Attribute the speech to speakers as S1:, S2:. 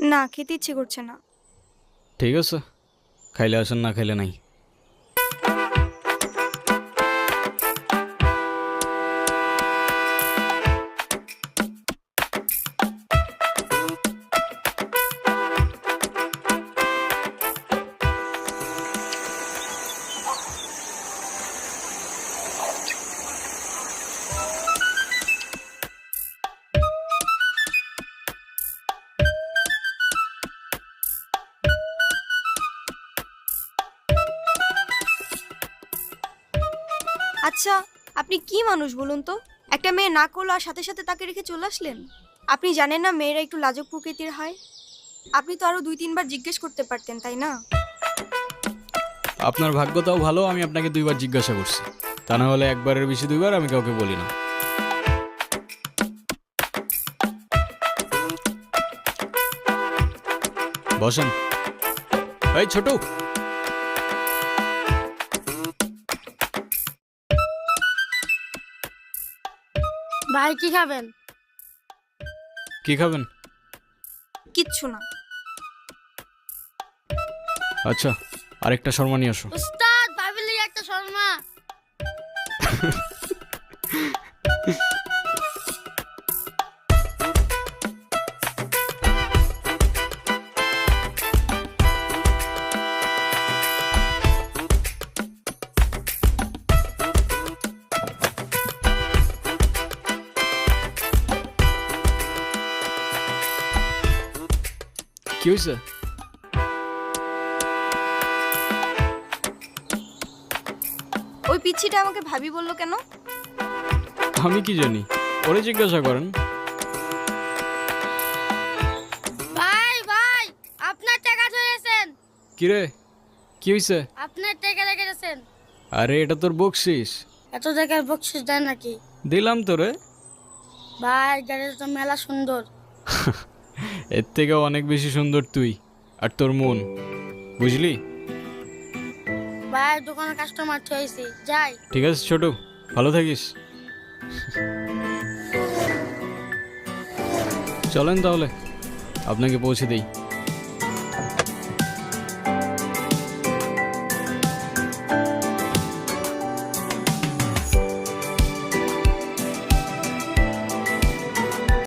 S1: না, খেতে ইচ্ছে করছে না।
S2: ঠিক আছে, খাইলে আসেন, না খাইলে নাই।
S1: আচ্ছা, আপনি কি মানুষ বলুন তো? একটা মেয়ে না করলো আর সাথে সাথে তাকে রেখে চলে আসলেন। আপনি জানেন না মেয়েরা একটু লাজুক প্রকৃতির হয়? আপনি তো আরো 2-3 বার জিজ্ঞেস করতে পারতেন, তাই না?
S2: আপনার ভাগ্যটাও ভালো, আমি আপনাকে 2বার জিজ্ঞাসা করছি। তা না হলে একবারের বেশি 2বার আমি কাউকে বলি না। বসেন। এই ছোট,
S3: ভাই কি খাবেন?
S2: কি খাবেন?
S1: কিচ্ছু না।
S2: আচ্ছা, আরেকটা শর্মা নিয়ে আসো।
S3: উস্তাদ, ভাবিলি একটা শর্মা।
S2: কি হয়েছে?
S1: ওই পিচ্ছিটা আমাকে ভাবি বললো কেন?
S2: আমি কি জানি, ওরে জিজ্ঞাসা করেন।
S3: ভাই ভাই, আপনার টাকা ধরেছেন।
S2: কিরে, কি হয়েছে?
S3: আপনার টাকা রেখে গেছেন।
S2: আরে এটা তোর বকশিস।
S3: এত টাকার বকশিস দেন নাকি?
S2: দিলাম তোরে।
S3: ভাই গাড়িটা তো মেলা সুন্দর।
S2: এর থেকে অনেক বেশি সুন্দর তুই আর তোর মন, বুঝলি?
S3: ভাই দোকানে কাস্টমার হয়েছি, যাই।
S2: ঠিক আছে ছোট, ভালো থাকিস। চলেন তাহলে আপনাকে পৌঁছে দেই।